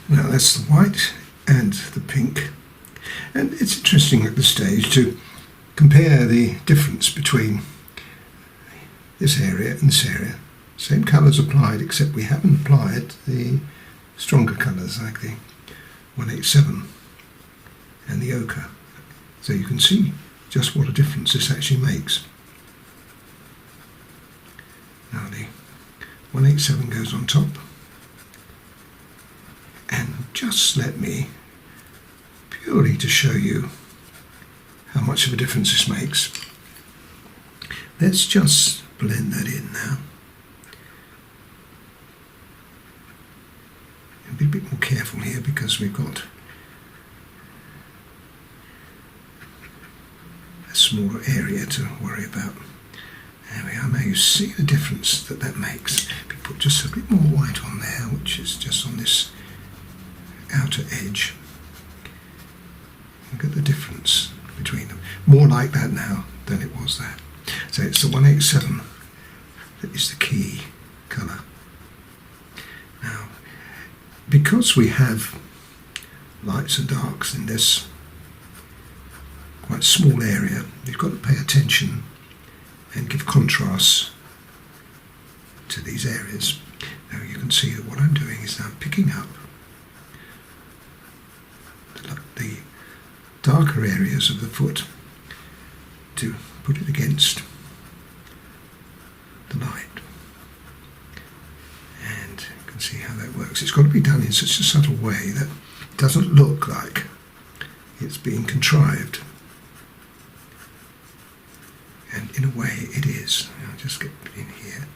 Now that's the white and the pink, and it's interesting at this stage to compare the difference between this area and this area. Same colours applied, except we haven't applied the stronger colours like the 187 and the ochre. So you can see just what a difference this actually makes. Now the 187 goes on top, and just let me, purely to show you how much of a difference this makes, let's just blend that in now. And be a bit more careful here because we've got a smaller area to worry about. There we are. Now you see the difference that that makes. We put just a bit more white on there, which is just on this outer edge. Look at the difference between them. More like that now than it was that. So it's the 187 that is the key colour. Now, because we have lights and darks in this quite small area, you've got to pay attention and give contrast to these areas. Now you can see that what I'm doing is I'm picking up the darker areas of the foot to put it against the light. And you can see how that works. It's got to be done in such a subtle way that it doesn't look like it's being contrived. And in a way it is. I'll just get in here.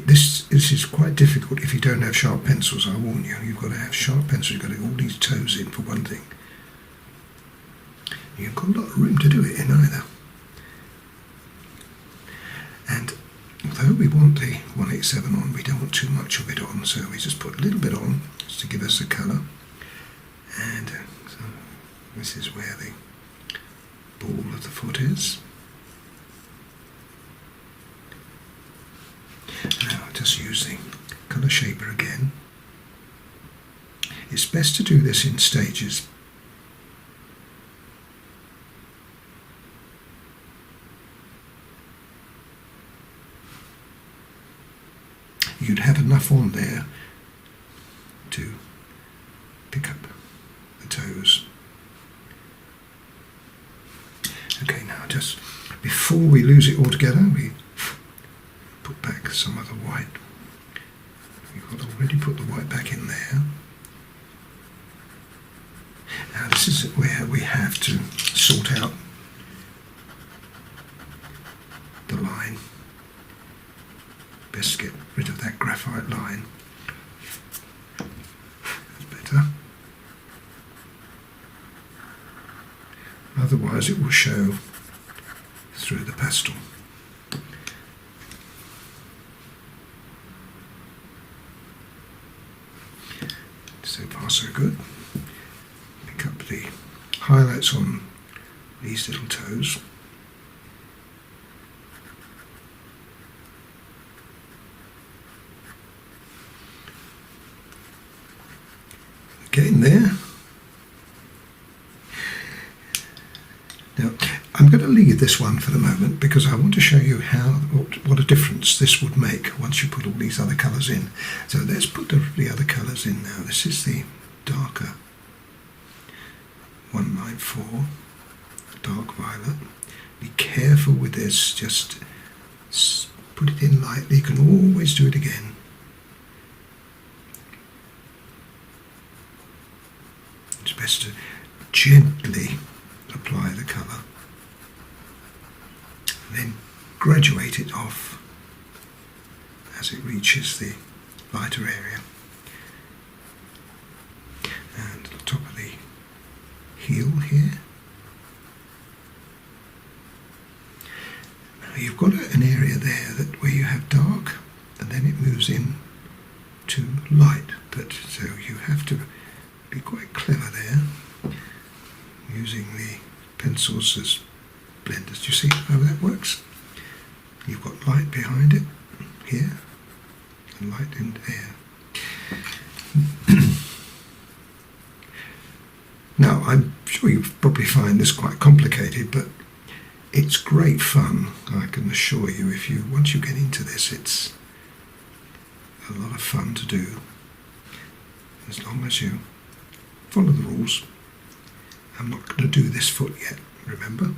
This is quite difficult if you don't have sharp pencils, I warn you. You've got to have sharp pencils, you've got to get all these toes in for one thing. You've got a lot of room to do it in either. And although we want the 187 on, we don't want too much of it on, so we just put a little bit on just to give us a colour. And so this is where the ball of the foot is. Now just use the colour shaper again. It's best to do this in stages. You'd have enough on there to pick up the toes. Okay, now just before we lose it altogether, we put back some of the white. We've already put the white back in there. Now this is where we have to sort out the line. Best get rid of that graphite line. That's better. Otherwise it will show through the pastel. So far so good. Pick up the highlights on these little toes. Again there. Now I'm going to leave this one for the moment because I want to show you what a difference this would make once you put all these other colours in. So let's put the other colours in now. This is the darker 194, dark violet. Be careful with this, just put it in lightly. You can always do it again. It's best to gently apply the colour, then graduate it off as it reaches the lighter area. And the top of the heel here. Now you've got an area there where you have dark and then it moves in to light, so you have to be quite clever there, using the pencils as blenders. Do you see how that works? You've got light behind it here, and light and air. Now, I'm sure you probably find this quite complicated, but it's great fun, I can assure you. Once you get into this, it's a lot of fun to do, as long as you follow the rules. I'm not going to do this foot yet, remember?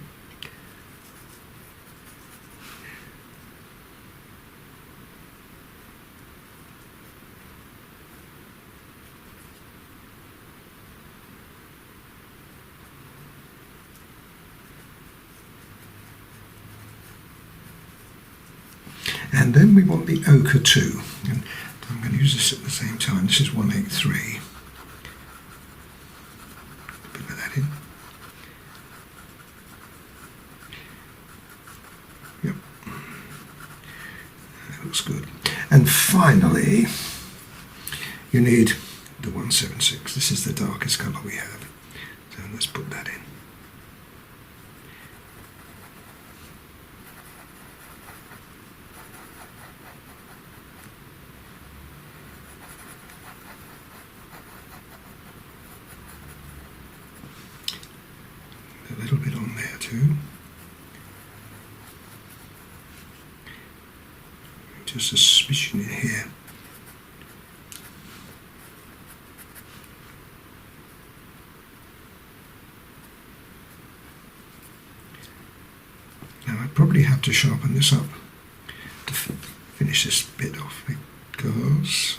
And then we want the ochre too. And I'm going to use this at the same time. This is 183. A bit of that in. Yep. That looks good. And finally, you need the 176. This is the darkest colour we have. So let's put that in. A little bit on there too. Just a suspicion in here. Now I probably have to sharpen this up to finish this bit off, because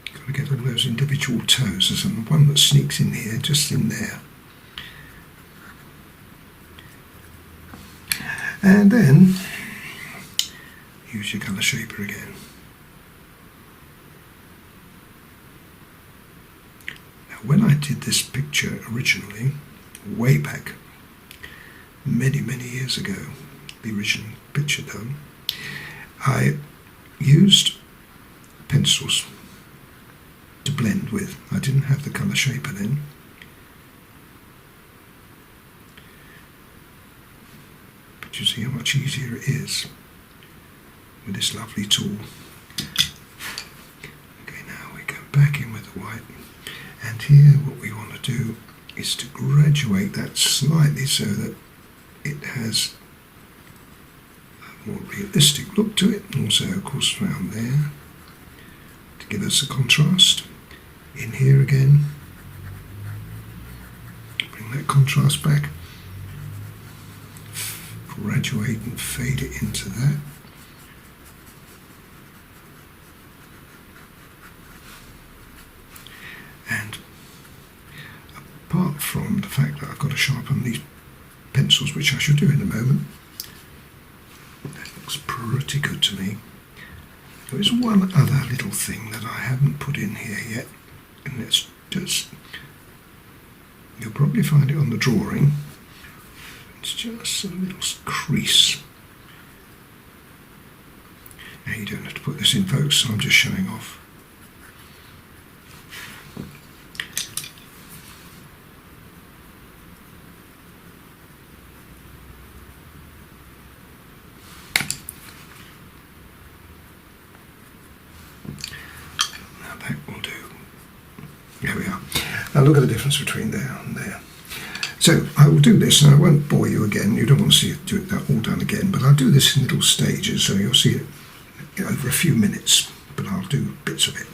I've got to get all those individual toes. There's one that sneaks in here, just in there. And then use your colour shaper again. Now, when I did this picture originally, way back, many years ago, the original picture done, I used pencils to blend with. I didn't have the colour shaper then. You see how much easier it is with this lovely tool. Okay, now we go back in with the white, and here what we want to do is to graduate that slightly so that it has a more realistic look to it, and also of course around there to give us a contrast. In here again, bring that contrast back. Graduate and fade it into that. And apart from the fact that I've got to sharpen these pencils, which I shall do in a moment, that looks pretty good to me. There is one other little thing that I haven't put in here yet, and it's just, you'll probably find it on the drawing. It's just a little crease. Now you don't have to put this in, folks, so I'm just showing off. Now that will do. There we are. Now look at the difference between there and there. So I will do this, and I won't bore you again. You don't want to see it do it all done again, but I'll do this in little stages, so you'll see it over a few minutes, but I'll do bits of it.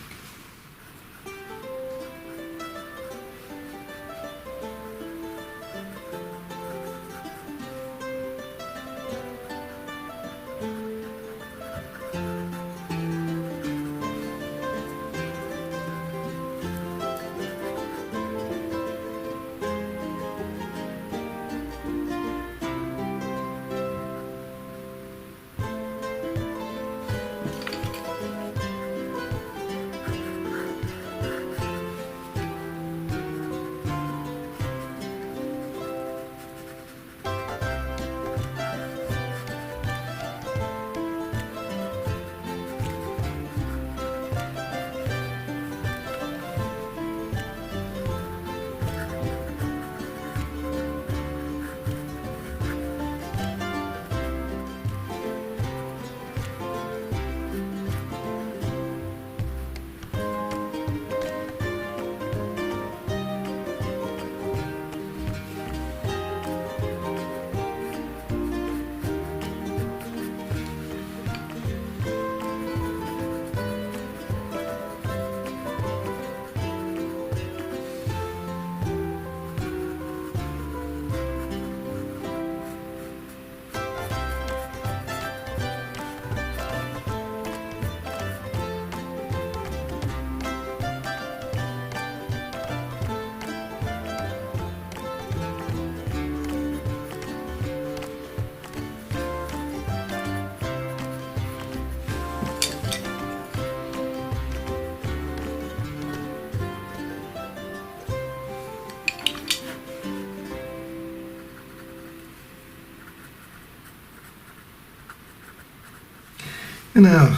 And now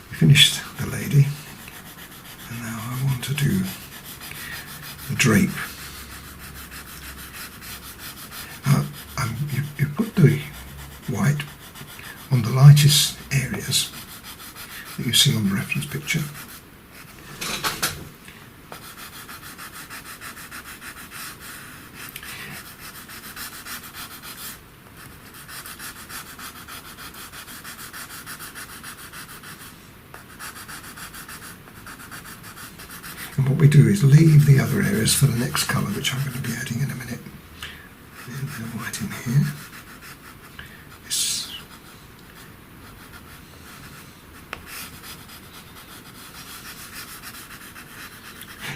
we finished the lady, and now I want to do the drape. You put the white on the lightest areas that you see on the reference picture. And what we do is leave the other areas for the next colour, which I'm going to be adding in a minute. A little bit of white in here. This.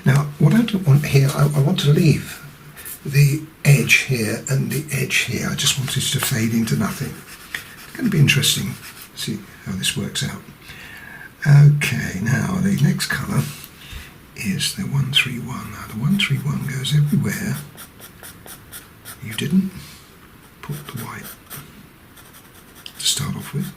Now, what I don't want here, I want to leave the edge here and the edge here. I just want it to fade into nothing. It's going to be interesting to see how this works out. Okay, now the next colour is the 131. Now the 131 goes everywhere. You didn't put the white to start off with.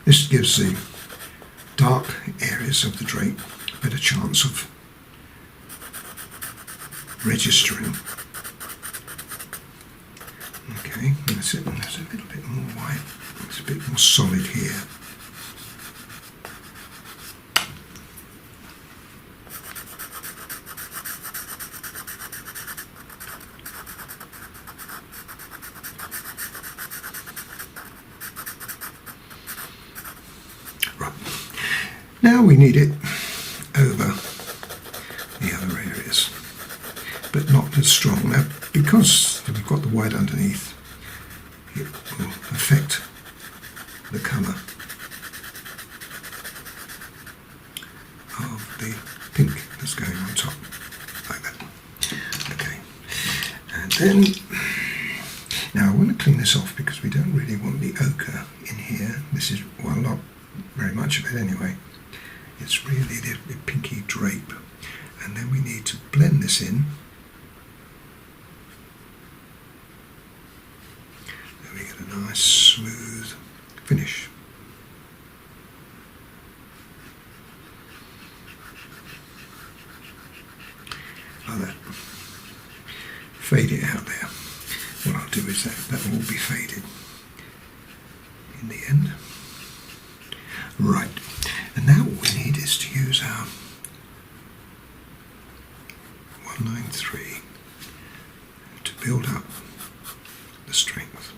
This gives the dark areas of the drape a better chance of registering. Okay, that's it. There's a little bit more white. It's a bit more solid here. Right. Now we need it over the other areas, but not as strong. Now, because we've got the white underneath, it will affect the colour of the pink that's going on top, like that. Okay, and then, now I want to clean this off because we don't really want the ochre in here. This is, well, not very much of it anyway. It's really the pinky drape, and then we need to blend this in. Then we get a nice smooth finish. Like that. Fade it out there. What I'll do is that will all be faded in the end. Right, and now what we need is to use our 193 to build up the strength.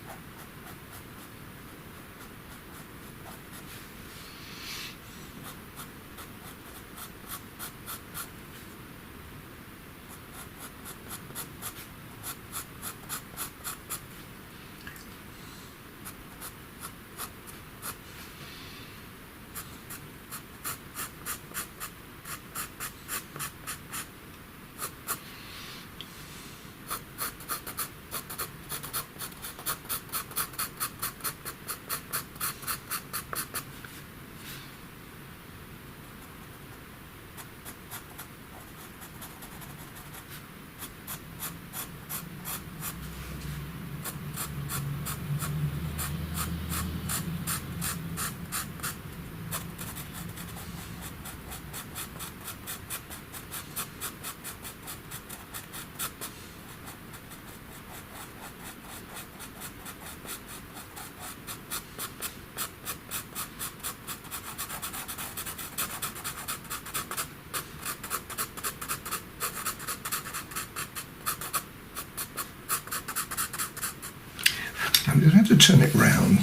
I'm going to have to turn it round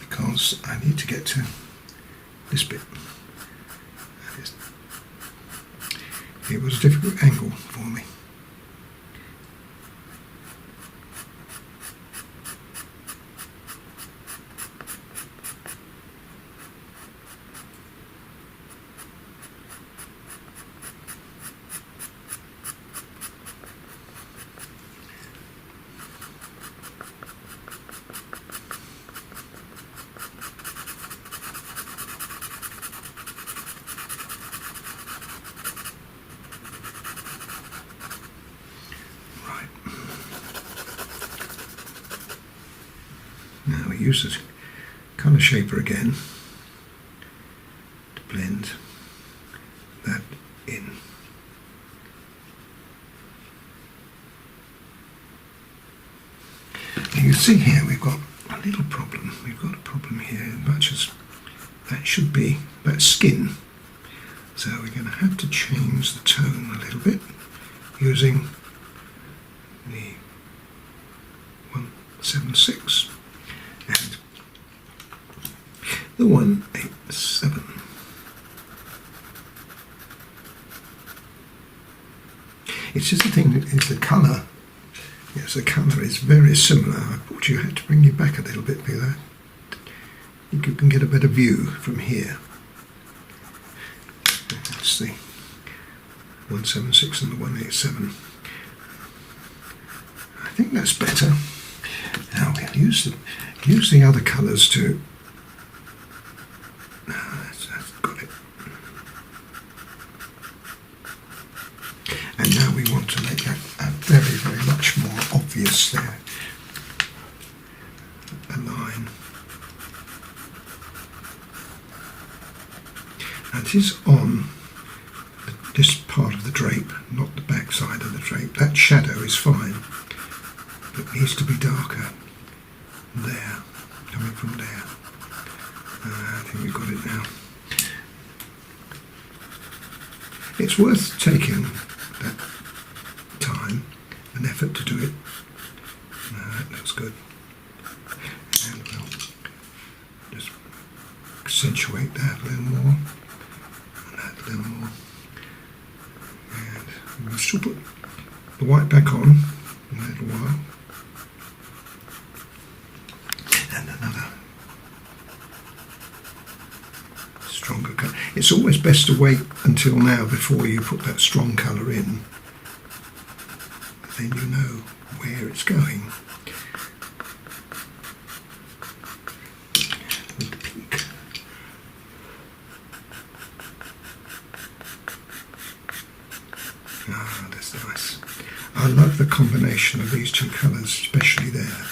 because I need to get to this bit. It was a difficult angle for me. use the colour shaper again to blend that in. You can see here we've got a little problem. We've got a problem here, as much as that should be that skin. So we're going to have to change the tone a little bit using the 176 and the 187. It's just the thing is the colour. Yes, the colour is very similar. I thought you had to bring you back a little bit because you can get a better view from here. That's the 176 and the 187. I think that's better. Now we'll use the other colours to. That's got it. And now we want to make that very, very much more obvious there. A line. That is on this part of the drape, not the back side of the drape. That shadow is fine. It needs to be darker. There, coming from there. I think we've got it now. It's worth taking that time and effort to do it. That looks good. And we'll just accentuate that a little more. And that a little more. And we'll still put the white back on in a little while. And another stronger colour. It's always best to wait until now before you put that strong colour in. Then you know where it's going. With the pink. Ah, that's nice. I love the combination of these two colours, especially there.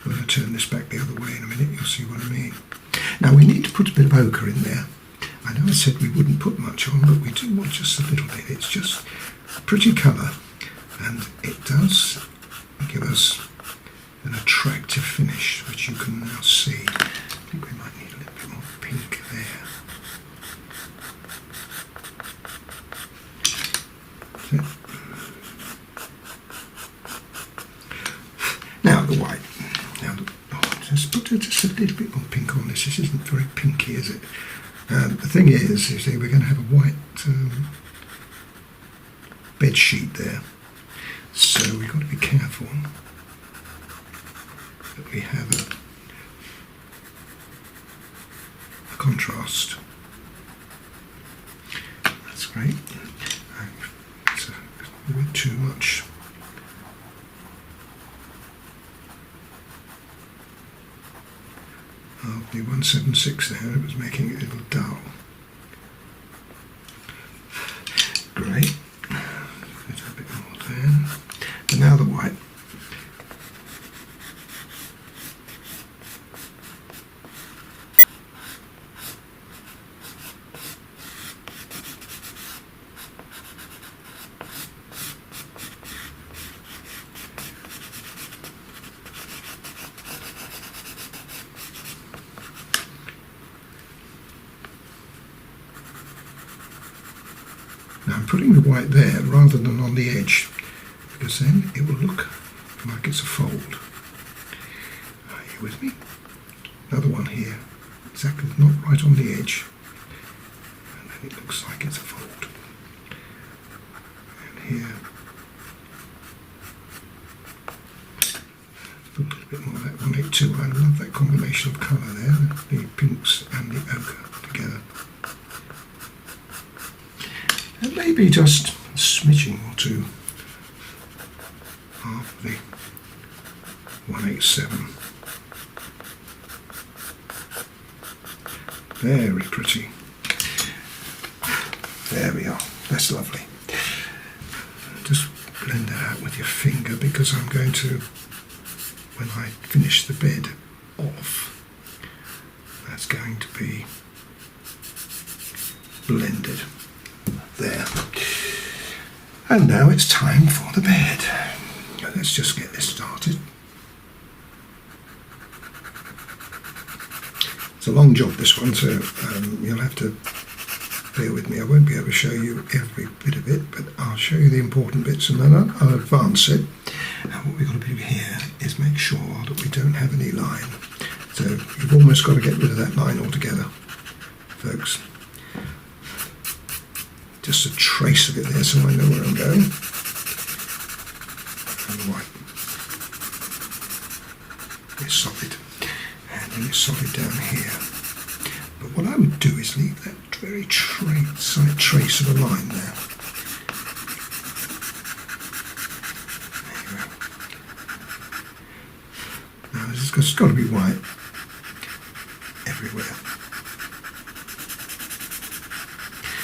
When I turn this back the other way in a minute, you'll see what I mean. Now we need to put a bit of ochre in there. I know I said we wouldn't put much on, but we do want just a little bit. It's just a pretty colour, and it does give us an attractive finish, which you can now see. I think we might need a little bit more pink there. Now the white. Now, just put just a little bit more pink on this. This isn't very pinky, is it? The thing is, you see, we're going to have a white bed sheet there, so we've got to be careful that we have a contrast. That's great. It's a bit too much. Of the 176 there, it was making it a little dull. Great. Put a bit more there. And now the white. Now I'm putting the white there rather than on the edge, because then it will look like it's a fold. Are you with me? Another one here, exactly not right on the edge, and then it looks like it's a fold. And here, put a little bit more of that 182. I love that combination of colour there, the pinks and the ochre together. And maybe just a smidging or two of the 187. Very pretty. There we are. That's lovely. Just blend that out with your finger, because I'm going to, when I finish the bed, off, that's going to be blended there. And now it's time for the bed. Let's just get this started. It's a long job, this one, so you'll have to bear with me. I won't be able to show you every bit of it, but I'll show you the important bits and then I'll advance it. And what we've got to do here is make sure that we don't have any line. So you've almost got to get rid of that line altogether, folks. Just a trace of it there so I know where I'm going. And white. It's solid. And then it's solid down here. But what I would do is leave that very slight trace of a line there. There you go. Now it's got to be white everywhere.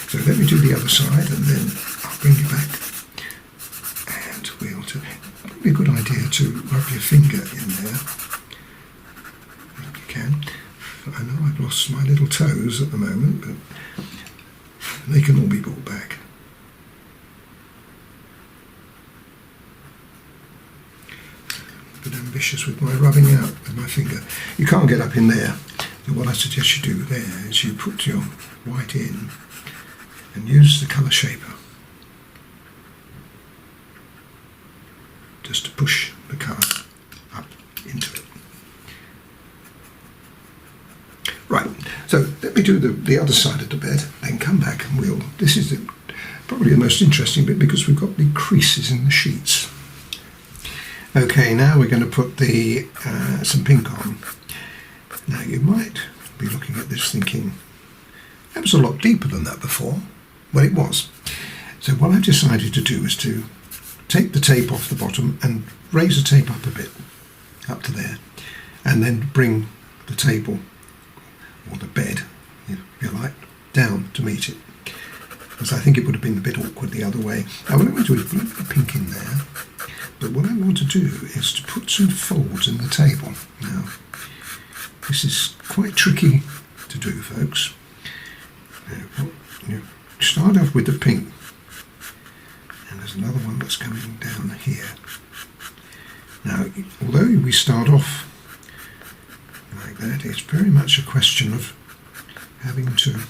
So let me do the other side and then I'll bring you back and we'll do. Probably a good idea to rub your finger in there. If you can. I know I've lost my little toes at the moment, but they can all be brought back. A bit ambitious with my rubbing out with my finger. You can't get up in there. So what I suggest you do there is you put your white in and use the colour shaper just to push the colour up into it. Right, so let me do the other side of the bed, then come back and this is probably the most interesting bit because we've got the creases in the sheets. Okay, now we're going to put some pink on. Now you might be looking at this thinking, that was a lot deeper than that before. Well, it was. So what I've decided to do is to take the tape off the bottom and raise the tape up a bit, up to there, and then bring the table, or the bed, if you like, down to meet it. Because I think it would have been a bit awkward the other way. Now what I'm going to do is put the pink in there, but what I want to do is to put some folds in the table. Now, this is quite tricky to do, folks. Now, you start off with the pink, and there's another one that's coming down here. Now, although we start off like that, it's very much a question of having to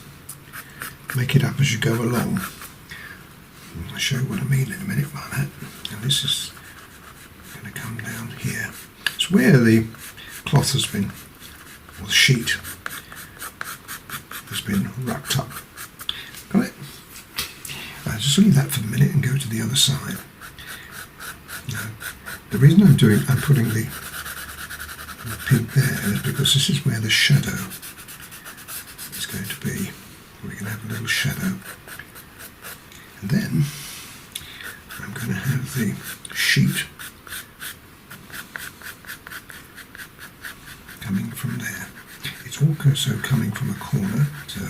make it up as you go along. I'll show you what I mean in a minute by that. Now this is going to come down here. It's where the cloth has been, or the sheet has been wrapped up. Got it? Just leave that for a minute and go to the other side. Now, the reason I'm putting the pink there is because this is where the shadow is going to be. We're going to have a little shadow. And then I'm going to have the sheet coming from there. It's also coming from a corner, so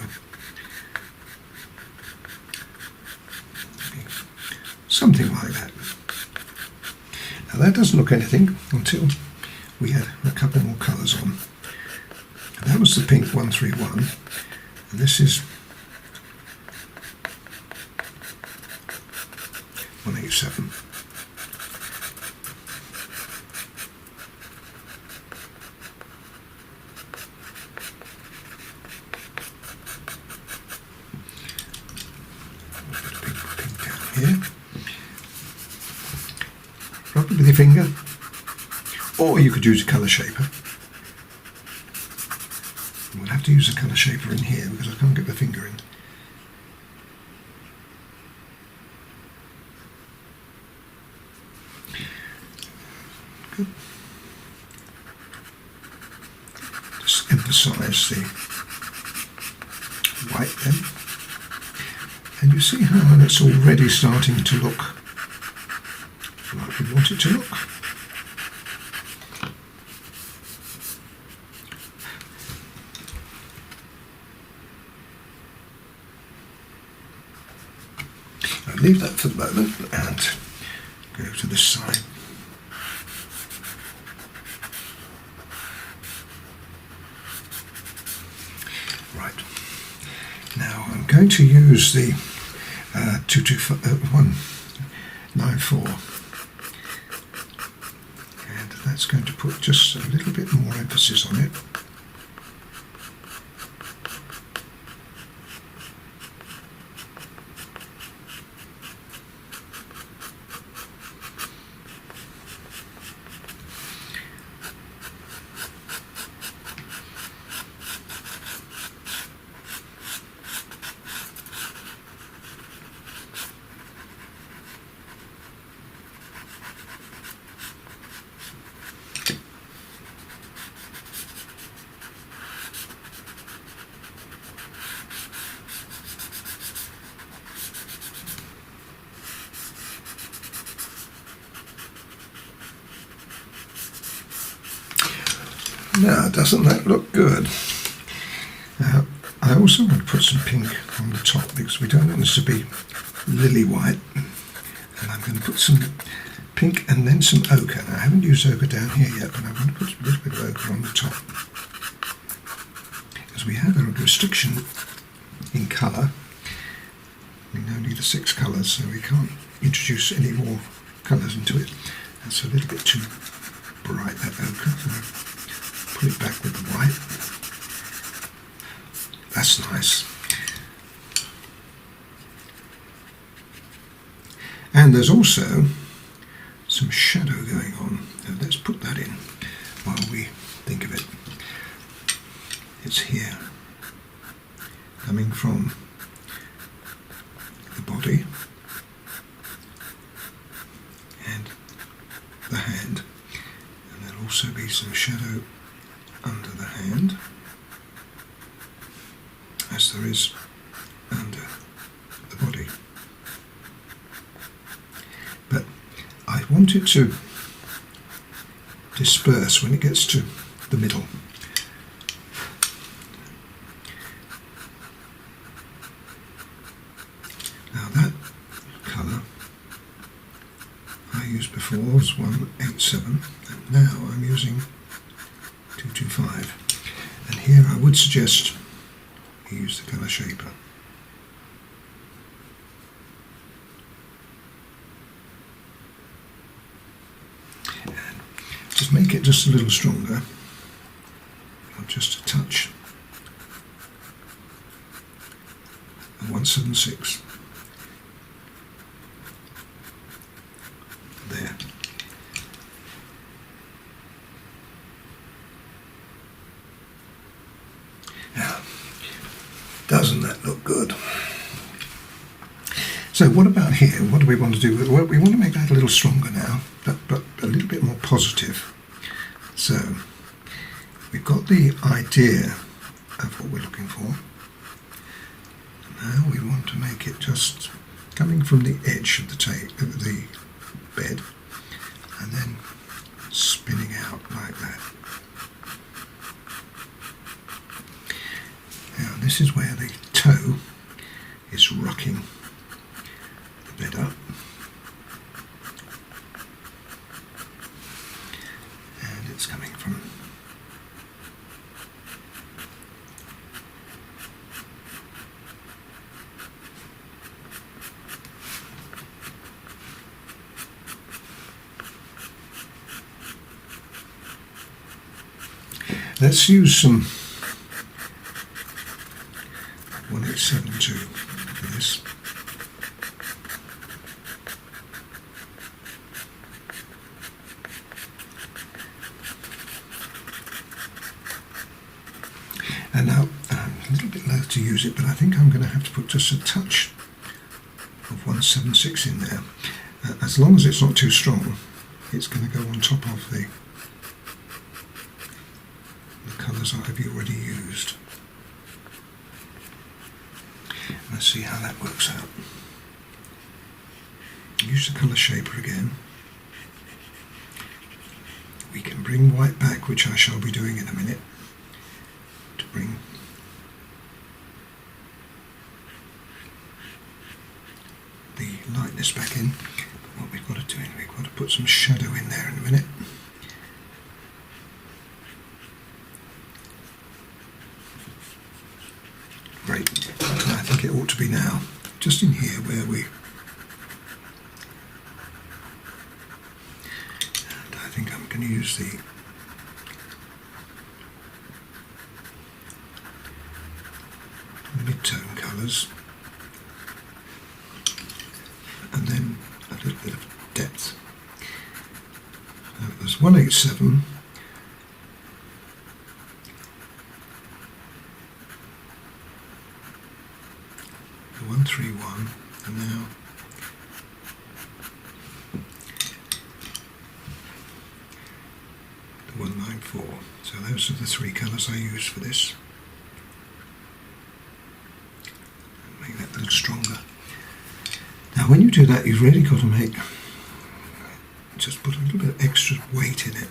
something like that. Now that doesn't look anything until we add a couple more colours on. And that was the pink 131, and this is 187. Pink down here. Rub it with your finger, or you could use a colour shaper. We'll have to use a colour shaper in here because I can't get the finger in. Good. Just emphasise the white then. And you see how it's already starting to look like we want it to look. I'll leave that for the moment and go to this side. Right. Now I'm going to use the 194, and that's going to put just a little bit more emphasis on it. Now, doesn't that look good? I also want to put some pink on the top because we don't want this to be lily white. And I'm going to put some pink and then some ochre. Now, I haven't used ochre down here yet, but I'm going to put a little bit of ochre on the top. Because we have a restriction in colour. We now need 6 colours, so we can't introduce any more colours into it. That's a little bit too bright, that ochre. Put it back with the white. That's nice. And there's also some shadow going on. Now let's put that in while we think of it. It's here, coming from the body and the hand. And there'll also be some shadow under the hand, as there is under the body. But I want it to disperse when it gets to the middle. Now that colour I used before was 187, and now I'm using 225, and here I would suggest you use the colour shaper. And just make it just a little stronger, or just a touch. 176. There. Now, doesn't that look good? So what about here? What do we want to do? Well, we want to make that a little stronger now, but a little bit more positive. So we've got the idea of what we're looking for. Now we want to make it just coming from the edge of the bed, and then spinning out like that. Now this is where the toe is rocking the bed up, and it's coming from let's use some 1872 for this. And now I'm a little bit loath to use it, but I think I'm going to have to put just a touch of 176 in there. As long as it's not too strong, it's going to go on top of the colours I've already used. Let's see how that works out. Use the colour shaper again. We can bring white back, which I shall be doing in a minute, to bring the lightness back in. But what we've got to do is we've got to put some shadow in there in a minute. think it ought to be now, just in here where we, and I think I'm going to use the mid-tone colours, and then a little bit of depth. There's 187, the 131, and now the 194. So those are the three colours I use for this. Make that a little stronger. Now when you do that, you've really got to just put a little bit of extra weight in it.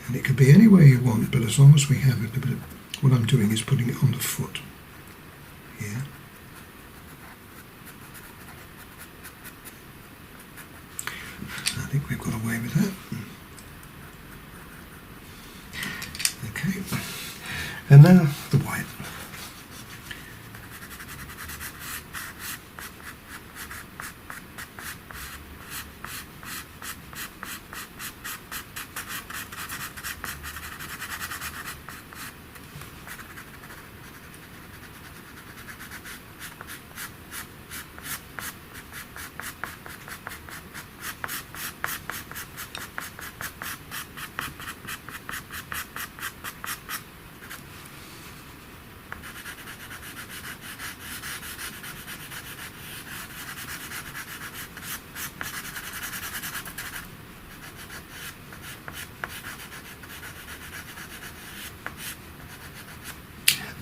And it could be any way you want, but as long as we have a little bit of, what I'm doing is putting it on the foot here. I think we've got away with that. Okay. And now the white.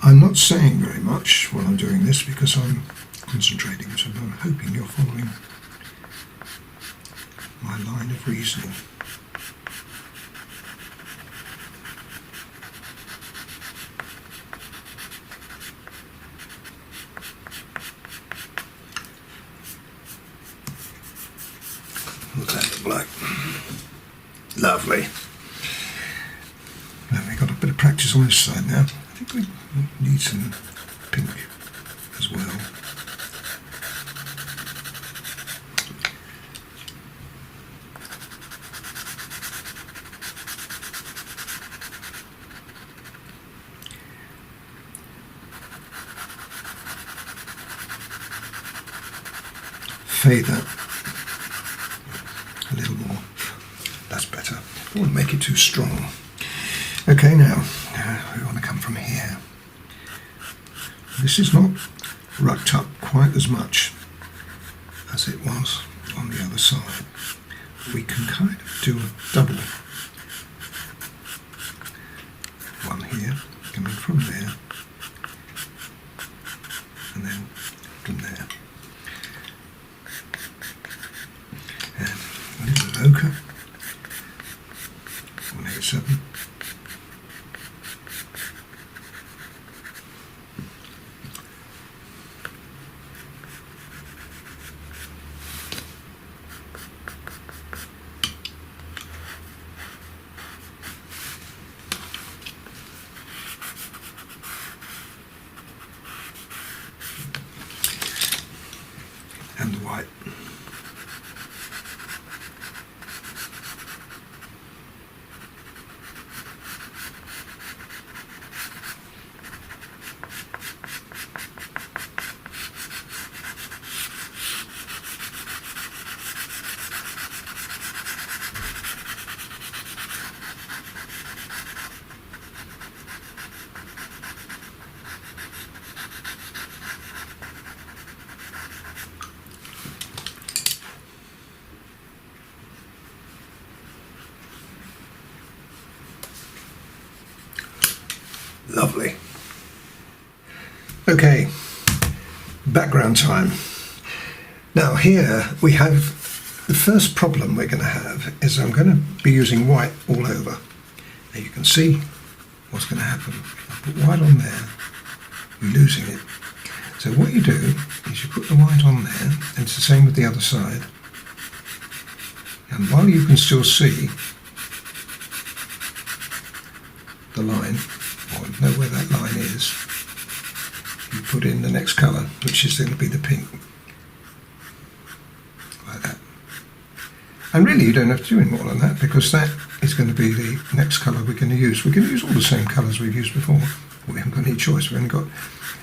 I'm not saying very much while I'm doing this because I'm concentrating, so I'm hoping you're following my line of reasoning. What's that look like? Lovely. Now we've got a bit of practice on this side now. I think we need some pink as well. Fade that a little more. That's better. I don't want to make it too strong. Okay, now we want to come from here. This is not rucked up quite as much as it was on the other side. We can kind of do a double one here, coming from there, and then from there. And a little ochre, 187. And the white. Lovely. Okay, background time. Now here we have the first problem we're going to have is I'm going to be using white all over. Now you can see what's going to happen. I put white on there, we're losing it. So what you do is you put the white on there, and it's the same with the other side. And while you can still see the line, or know where that line is, you put in the next colour, which is going to be the pink, like that. And really you don't have to do any more than that, because that is going to be the next colour we're going to use. We're going to use all the same colours we've used before. We haven't got any choice, we've only got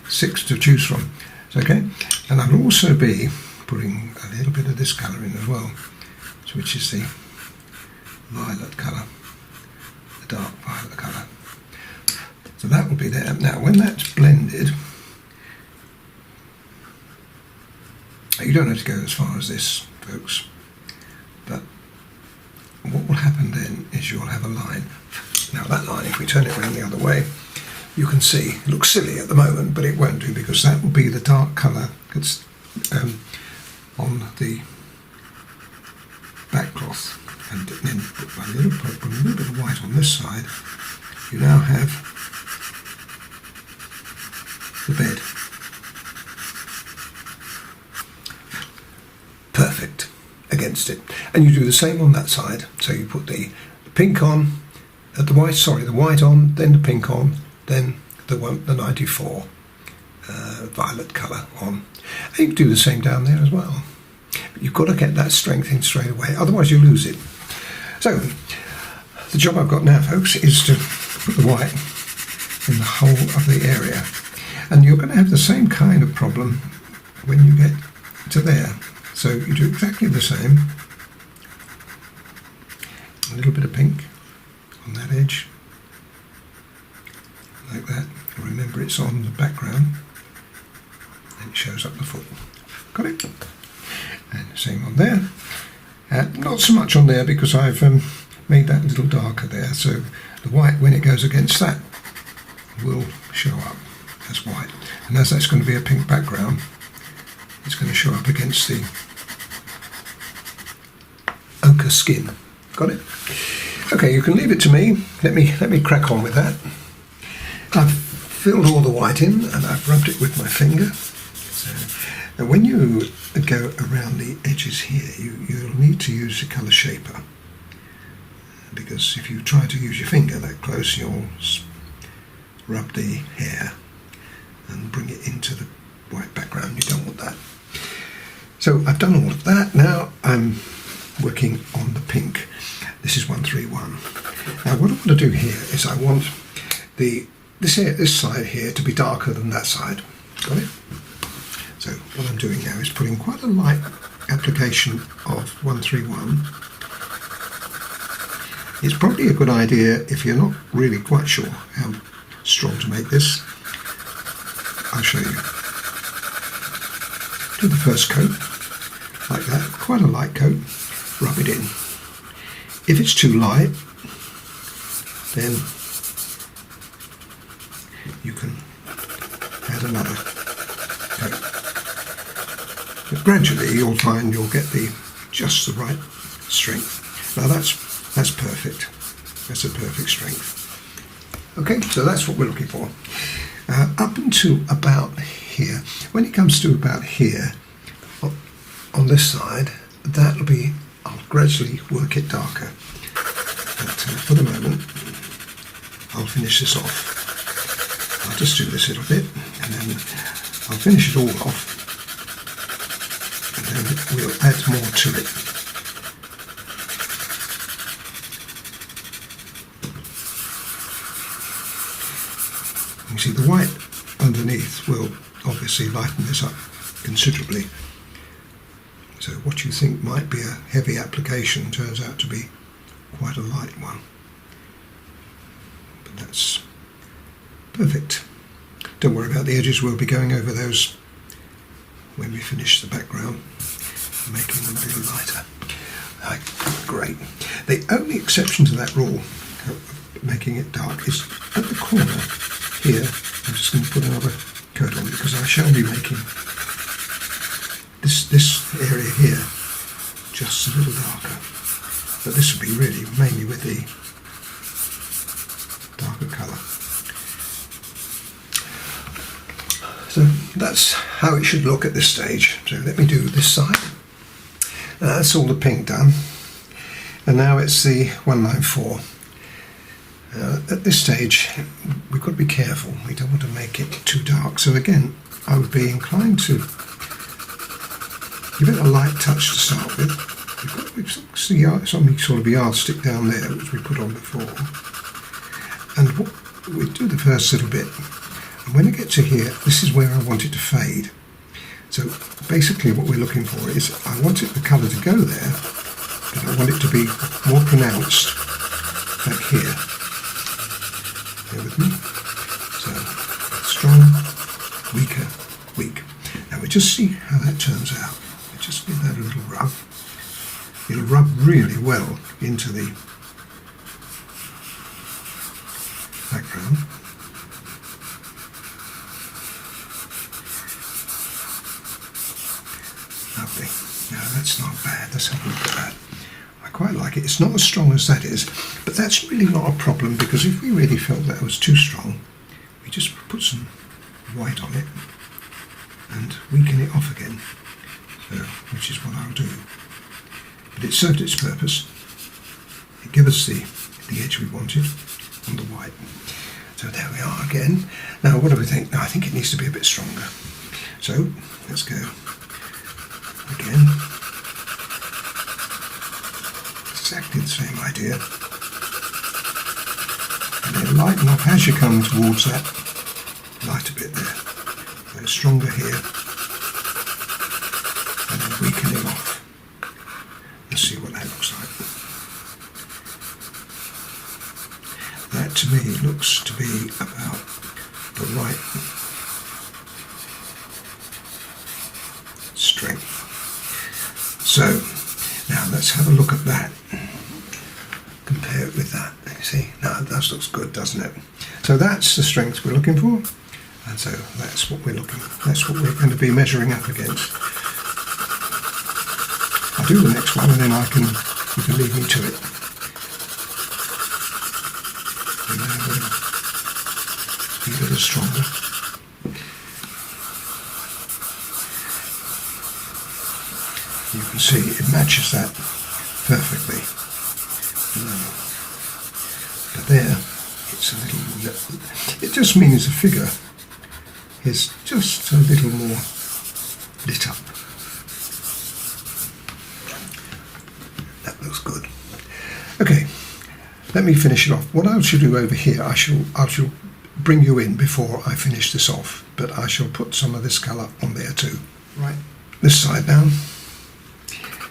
6 to choose from. Okay, and I'll also be putting a little bit of this colour in as well, which is the violet colour, the dark violet colour. So that will be there. Now when that's blended, you don't have to go as far as this, folks, but what will happen then is you'll have a line. Now that line, if we turn it around the other way, you can see it looks silly at the moment, but it won't do, because that will be the dark colour that's on the back cloth. And then put a little bit of white on this side. You now have the bed. Perfect against it. And you do the same on that side. So you put the pink on, the white on, then the pink on, then the 94 violet colour on. And you can do the same down there as well. But you've got to get that strength in straight away, otherwise you lose it. So the job I've got now, folks, is to put the white in the whole of the area. And you're going to have the same kind of problem when you get to there. So you do exactly the same. A little bit of pink on that edge, like that. And remember, it's on the background, and it shows up the foot. Got it? And same on there. Not so much on there, because I've made that a little darker there. So the white, when it goes against that, will show up as white. And as that's going to be a pink background, it's going to show up against the ochre skin. Got it? Okay, you can leave it to me. Let me crack on with that. I've filled all the white in, and I've rubbed it with my finger. So, and when you go around the edges here, you'll need to use a colour shaper, because if you try to use your finger that close, you'll rub the hair and bring it into the white background. You don't want that. So I've done all of that. Now I'm working on the pink. This is 131. Now what I want to do here is I want this side here to be darker than that side. Got it? So what I'm doing now is putting quite a light application of 131. It's probably a good idea, if you're not really quite sure how strong to make this, I'll show you. Do the first coat, like that, quite a light coat, rub it in. If it's too light, then you can add another coat. But gradually you'll find you'll get just the right strength. Now that's perfect. That's a perfect strength. Okay, so that's what we're looking for. Up until about here. When it comes to about here, on this side, that'll be, I'll gradually work it darker. But for the moment, I'll finish this off. I'll just do this little bit, and then I'll finish it all off, and then we'll add more to it. You see, the white underneath will obviously lighten this up considerably. So what you think might be a heavy application turns out to be quite a light one. But that's perfect. Don't worry about the edges, we'll be going over those when we finish the background, making them a little lighter. Right, great. The only exception to that rule, making it dark, is at the corner here. I'm just going to put another coat on, because I shall be making this area here just a little darker. But this will be really mainly with the darker colour. So that's how it should look at this stage. So let me do this side. That's all the pink done. And now it's the 194. At this stage, we've got to be careful. We don't want to make it too dark. So again, I would be inclined to give it a light touch to start with. We've see something sort of yardstick down there which we put on before, and we do the first little bit, and when I get to here, this is where I want it to fade. So basically what we're looking for is I want the colour to go there, but I want it to be more pronounced back here. Bear with me. So strong, weaker, weak. Now we just see how that turns out. We just give that a little rub. It'll rub really well into the background. Lovely. No, that's not bad. Let's have a look at that. I quite like it. It's not as strong as that is, but that's really not a problem, because if we really felt that was too strong, we just put some white on it and weaken it off again, so, which is what I'll do. But it served its purpose. It gave us the edge we wanted on the white. So there we are again. Now what do we think? Now I think it needs to be a bit stronger. So let's go again. Exactly the same idea. And then lighten up as you come towards that lighter bit there. So stronger here. And then weaken it off. Let's see what that looks like. That to me looks to be about the right strength. So now let's have a look at that. Compare it with that. You see, now that looks good, doesn't it? So that's the strength we're looking for, and so that's what we're going to be measuring up against. I'll do the next one, and then you can leave me to it. And now we'll be a little stronger. You can see it matches that perfectly. But there, it's a little. It just means the figure is just a little more lit up. That looks good. Okay, let me finish it off. What I shall do over here, I shall bring you in before I finish this off, but I shall put some of this colour on there too. Right, this side now.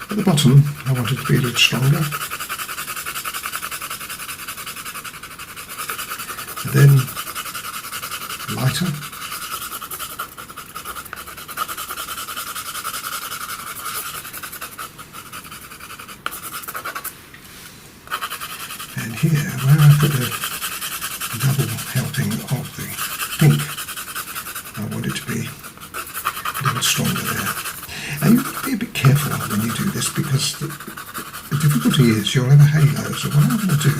At the bottom, I want it to be a little stronger. And then lighter. And here, where I put the double helping of the pink, I want it to be a little stronger there. And you've got to be a bit careful when you do this, because the difficulty is you'll have a halo. So what I'm going to do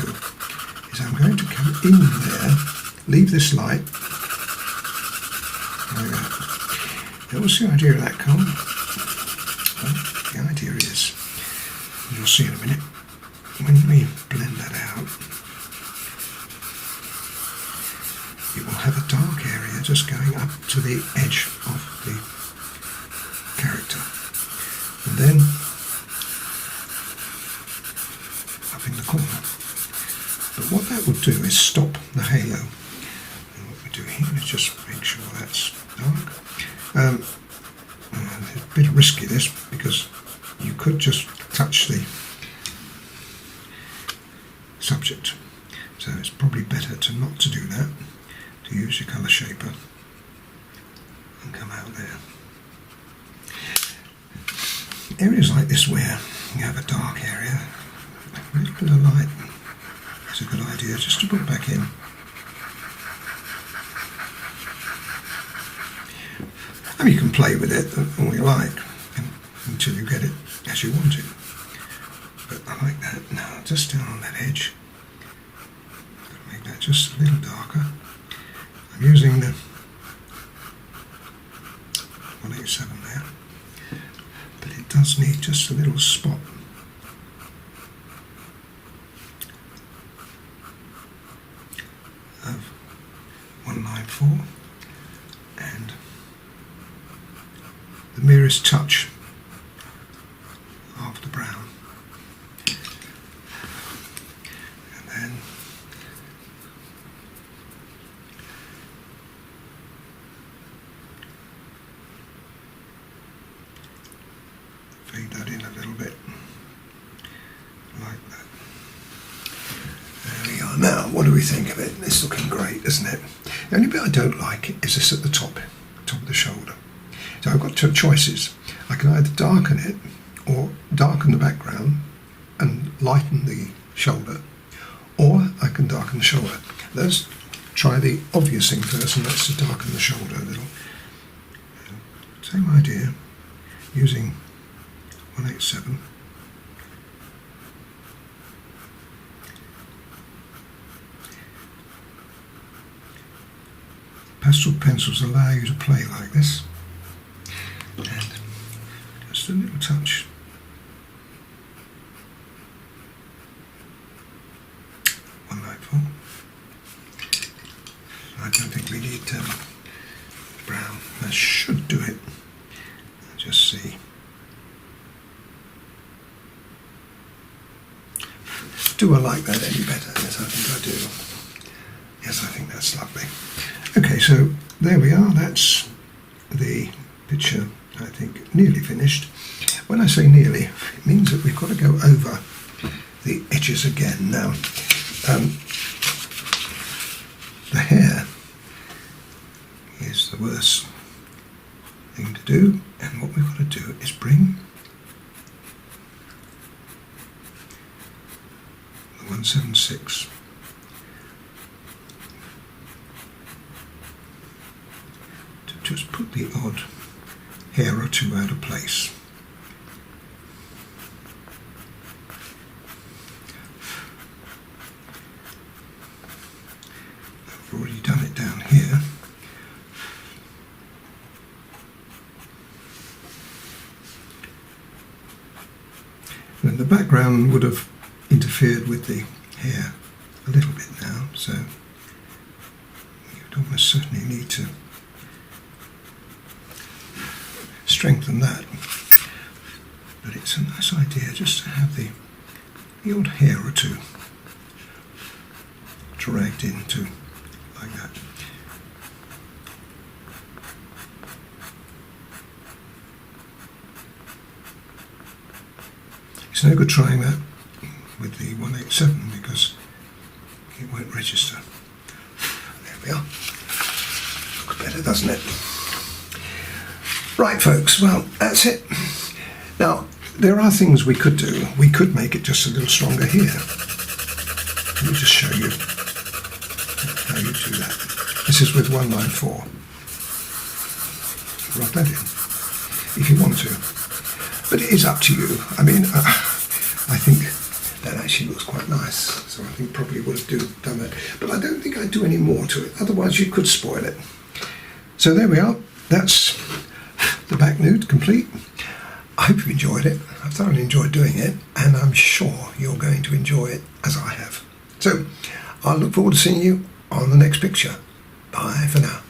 is I'm going to come in there, leave this light. There we go. Now what's the idea of that, Colin? Well, the idea is, you'll see in a minute, when we blend that out, it will have a dark area just going up to the edge of the character, and then up in the corner. But what that would do is stop the halo. And what we do here is just make sure that's dark. It's a bit risky this, because you could just touch the subject, so it's probably better not to do that, to use your colour shaper and come out there. Areas like this where you have a dark area, a little bit of light is a good idea just to put back in. I mean, you can play with it all you like until you get it as you want it. But I like that. Now, just down on that edge, make that just a little darker. I'm using the 187 there, but it does need just a little spot. Of 194 and merest touch of the brown. And then fade that in a little bit, like that. There we are. Now, what do we think of it? It's looking great, isn't it? The only bit I don't like is this at the top of the shoulder. So I've got two choices. I can either darken it or darken the background and lighten the shoulder, or I can darken the shoulder. Let's try the obvious thing first, and that's to darken the shoulder a little. Same idea, using 187. Pastel pencils allow you to play like this, and just a little touch. I don't think we need brown. That should do it. Just see. Do I like that any better? Yes, I think I do. Yes, I think that's lovely. Okay, so there we are. That's the picture, I think, nearly finished. When I say nearly, it means that we've got to go over the edges again. Now, the hair is the worst thing to do, and what we've got to do is bring the 176 to just put the odd hair or two out of place. I've already done it down here. And the background would have interfered with the hair a little bit now, so you'd almost certainly need to strengthen that. But it's a nice idea just to have the odd hair or two dragged into like that. It's no good trying that with the 187 because it won't register. There we are. Looks better, doesn't it? Right, folks, well, that's it. Now, there are things we could do. We could make it just a little stronger here. Let me just show you how you do that. This is with 194. Rub that in, if you want to. But it is up to you. I mean, I think that actually looks quite nice, so I think probably would have done that. But I don't think I'd do any more to it, otherwise you could spoil it. So there we are. That's the back nude complete. I hope you enjoyed it. I've thoroughly enjoyed doing it, and I'm sure you're going to enjoy it as I have. So I'll look forward to seeing you on the next picture. Bye for now.